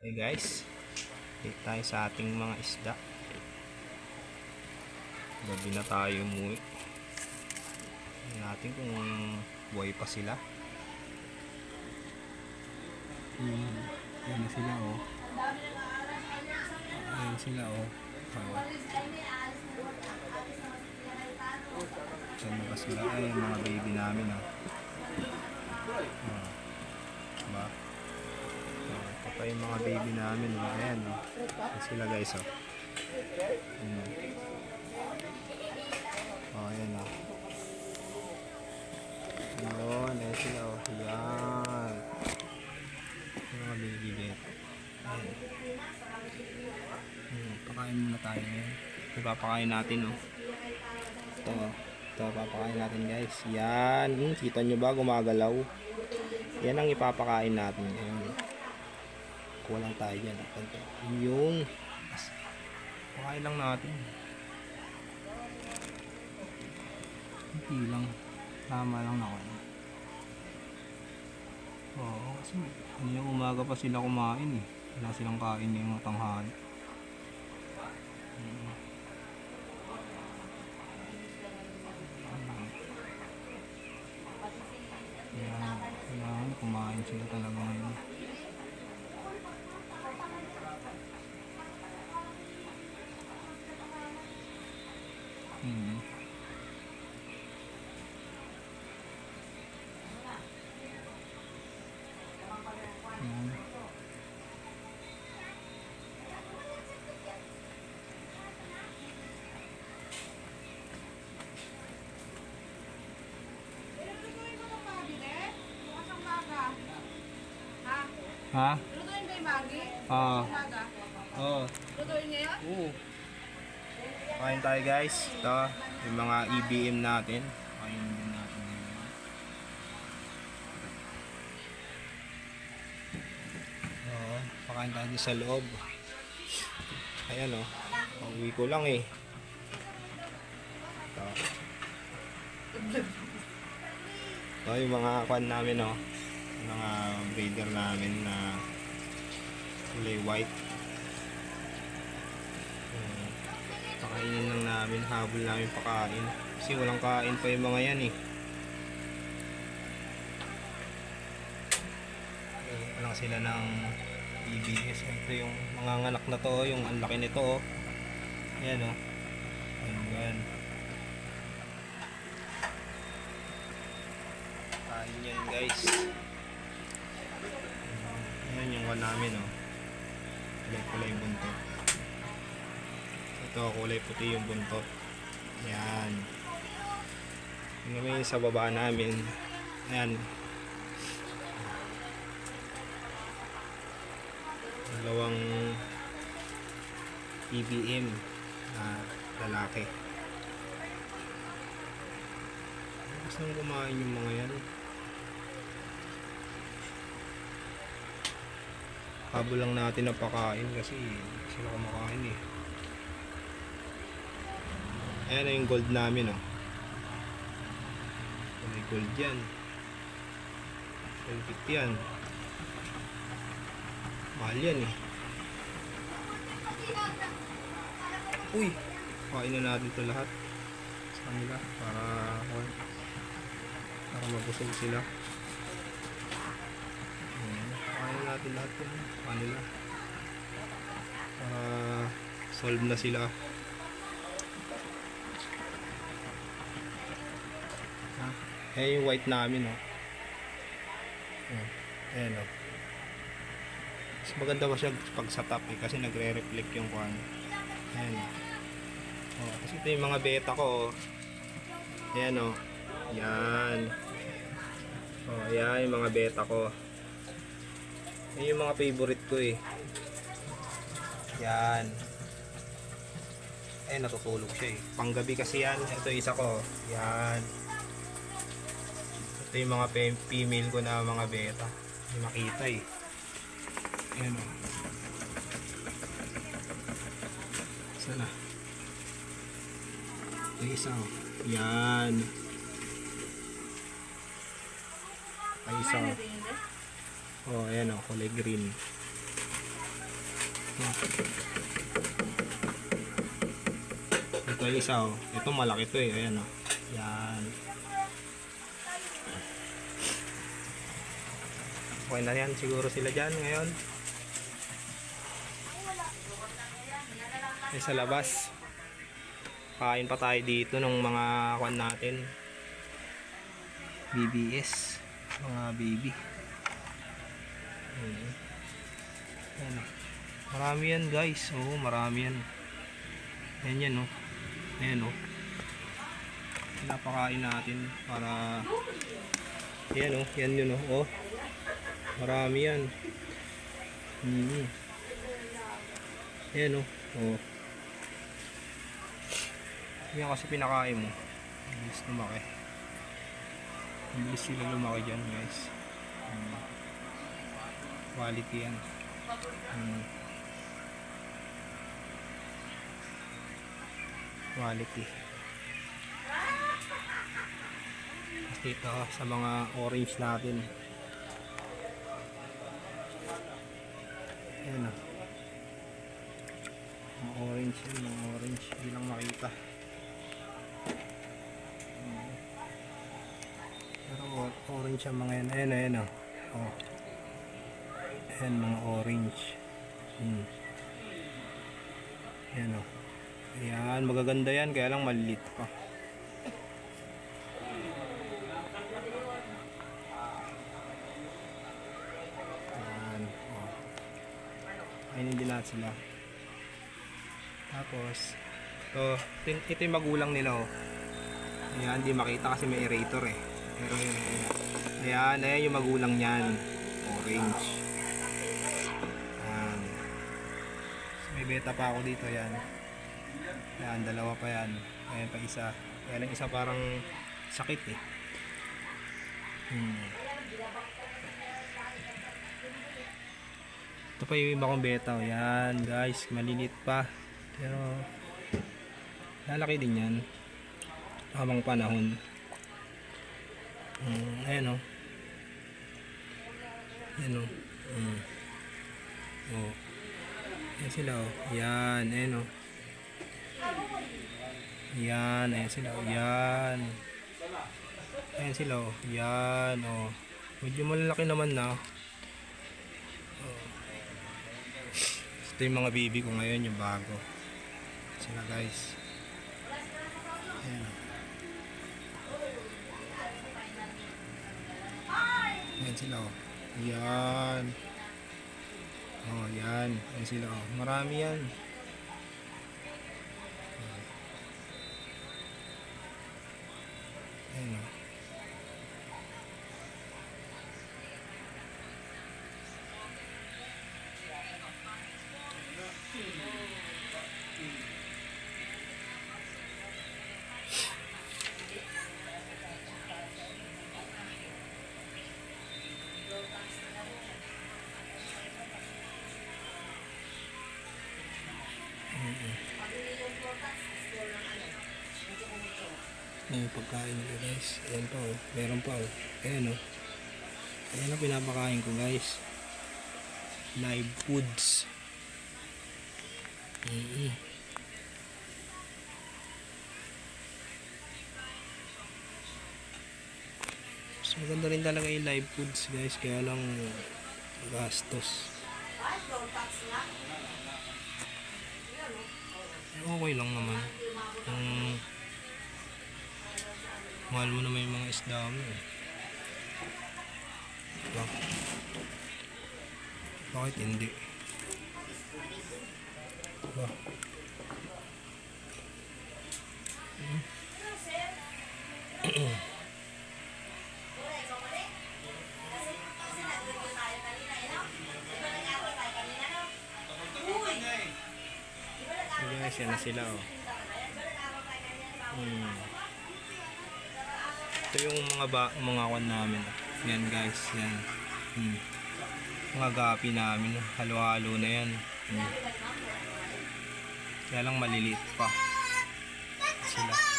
Okay guys, dito tayo sa ating mga isda. Gabi na tayo umuwi. Tingnan natin kung buhay pa sila. Yan na sila oh. Ayan sila oh. Sa mga sila ay mga baby namin oh. Diba? Ito pa yung mga baby namin oh. Ayan oh. Ayan sila guys oh. Oh, ayan oh. Ayun, ayan sila oh. Ayan. Mga baby bear. Ayan. Pakain muna tayo ngayon. Ipapakain natin oh. Ito oh. Ito papakain natin guys. Yan. Kita nyo ba gumagalaw? Yan ang ipapakain natin ngayon. Kuha lang tayo dyan. Yung pakain lang natin. Hindi lang. Tama lang na ako. Oo, kasi kanina umaga pa sila kumain eh. Wala silang kain yung mga tanghali. Kailangan kumain sila talaga ngayon. Ha? Lutuin ba yung Maggi? Ah. Umaga? Oo. Lutuin niya yun? Oo. Kain tayo guys. Ito, yung mga EBM natin. Kain din natin. Oo, pakain tayo sa loob. Ayan o. Pauwi ko lang eh. Ito. Ito yung mga kwan namin o. Mga breeder namin na kulay white. Pakainin lang namin, habol namin pakain kasi walang kain pa yung mga yan eh. Walang sila ng EBS. Ito yung mga anak na to, yung ang laki nito oh. Ayan oh. Ayan. Kain yan guys. Ayan yung one namin oh. Kulay buntot. Ito kulay puti yung buntot. Yan. Yung may sa baba namin. Ayan. Dalawang EBM na lalaki. Gusto nang kumain yung mga yan. Habol lang natin na pakain kasi sila kumakain eh. Ayan na yung gold namin oh. May gold yan. Gold yan. Mahal yan eh. Uy! Kain na natin ito lahat sa kanila para mabusog sila. Kain na natin lahat ito sa kanila para solve na sila. Eh yung white namin oh. Ayan oh. Mas maganda ba siya pag sa top eh, kasi nagre-reflect yung kwan. Ayan oh. Kasi ito yung mga beta ko oh. Ayan oh. Yan. Oh, ayan yung mga beta ko. Yan yung mga favorite ko eh. Yan. Eh natutulog siya eh. Panggabi kasi yan. Ito isa ko. Yan. Ito yung mga female ko na mga beta. Hindi makita eh. Ayan o. Sana. Ito isa o. Yan. Ito isa o. Oh, ayan o. Kulay green. Ito yung isa oh. Ito malaki to eh. Ayan oh. Yan. Okay na yan siguro sila dyan ngayon. Ay, sa labas. Kain pa tayo dito ng mga kwan natin. BBS. Mga baby. Ayan oh. Marami yan guys. Oo, marami yan. Ayan yan oh. Ayan oh. Pinapakain natin para ayan oh. Yan yun oh. Oh. Marami yan. Ayan oh. Oh. Yan kasi pinakain mo. Bilis lumaki. Bilis sila lumaki dyan guys. Quality yan. Quality. Dito sa mga orange natin. Ayan o. Mga orange yan, mga orange. Hindi lang makita. Pero orange ang mga yan. Ayan o, ayan o. Oh. Ayan mga orange. Ayan o. Ayan, magaganda yan. Kaya lang maliit pa. Ayan. Oh. Ayun din natin sila. Tapos, ito yung magulang nila oh. Ayan, hindi makita kasi may aerator eh. Pero yun, ayan, ayan yung magulang niyan. Orange. Ayan. May beta pa ako dito, ayan. Ayan, dalawa pa yan. Ayan pa isa. Ayan ang isa parang sakit eh. Ito pa yung iba kong beta. Ayan guys, malilit pa. Pero lalaki din yan. Habang panahon. Ayan o. Ayan o. Oh. Ayan sila o. Ayan. Ayan o. Yan, ayan sila. Yan. Ayan sila oh. Yan oh. Medyo malalaki naman na. Oh. Ito yung mga baby ko ngayon, yung bago. Sila guys. Ayan. Ayan sila oh. Yan. Oh, yan. Ayan sila oh. Marami yan. Ayan o. Ayan yung pagkain nila guys. Ayan pa oh. Meron pa oh. Ayan oh. Ayan ang pinapakain ko guys. Live foods. Mas maganda rin talaga yung live foods guys. Kaya lang gastos. Okay lang naman. Mahal mo naman yung mga isda mo eh. Bakit hindi? Guys, yan na sila oh. Ito yung mga kwan namin. Yan guys, yan. Mga gapi namin, halo-halo na yan. Kaya lang maliliit pa sila.